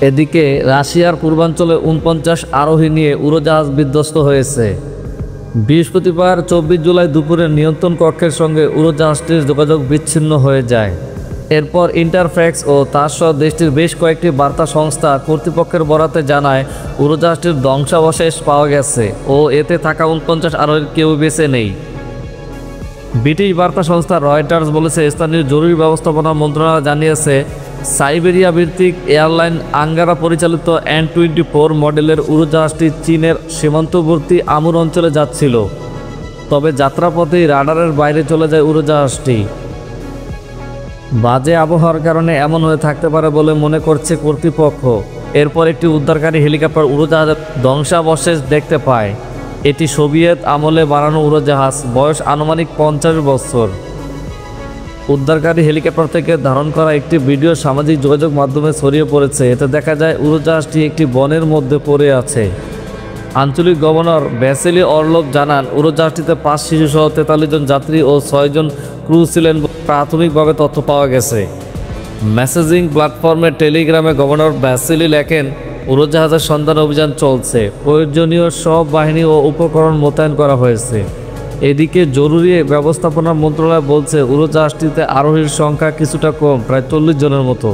এদিকে রাশিয়ার পূর্বাঞ্চলে ৪৯ আরোহী নিয়ে উড়োজাহাজ বিধ্বস্ত হয়েছে। বৃহস্পতিবার ২৪ জুলাই দুপুরে নিয়ন্ত্রণ কক্ষের সঙ্গে উড়োজাহাজটির যোগাযোগ বিচ্ছিন্ন হয়ে যায়। এরপর ইন্টারফ্যাক্স ও তার সহ দেশটির বেশ কয়েকটি বার্তা সংস্থা কর্তৃপক্ষের বরাতে জানায় উড়োজাহাজটির ধ্বংসাবশেষ পাওয়া গেছে ও এতে থাকা ৪৯ আরোহীর কেউ বেঁচে নেই। ব্রিটিশ বার্তা সংস্থা রয়টার্স বলেছে, স্থানীয় জরুরি ব্যবস্থাপনা মন্ত্রণালয় জানিয়েছে সাইবেরিয়া ভিত্তিক এয়ারলাইন আঙ্গারা পরিচালিত An-24 মডেলের উড়োজাহাজটি চীনের সীমান্তবর্তী আমুর অঞ্চলে যাচ্ছিল। তবে যাত্রাপথেই রাডারের বাইরে চলে যায় উড়োজাহাজটি। বাজে আবহাওয়ার কারণে এমন হয়ে থাকতে পারে বলে মনে করছে কর্তৃপক্ষ। এরপর একটি উদ্ধারকারী হেলিকপ্টার উড়োজাহাজের ধ্বংসাবশেষ দেখতে পায়। এটি সোভিয়েত আমলে বানানো উড়োজাহাজ, বয়স আনুমানিক ৫০ বছর। উদ্ধারকারী হেলিকপ্টার থেকে ধারণ করা একটি ভিডিও সামাজিক যোগাযোগ মাধ্যমে ছড়িয়ে পড়েছে। এতে দেখা যায় উড়োজাহাজটি একটি বনের মধ্যে পড়ে আছে। আঞ্চলিক গভর্নর ভ্যাসিলি অরলভ জানান, উড়োজাহাজটিতে ৫ শিশুসহ ৪৩ জন যাত্রী ও ৬ জন ক্রু ছিলেন। প্রাথমিকভাবে তথ্য পাওয়া গেছে। মেসেজিং প্ল্যাটফর্মে টেলিগ্রামে গভর্নর ভ্যাসিলি লেখেন, উড়োজাহাজের সন্ধান অভিযান চলছে, প্রয়োজনীয় সব বাহিনী ও উপকরণ মোতায়েন করা হয়েছে। এদিকে জরুরি ব্যবস্থাপনা মন্ত্রণালয় বলছে উড়োজাহাজটিতে আরোহীর সংখ্যা কিছুটা কম, প্রায় ৪০ জনের মতো।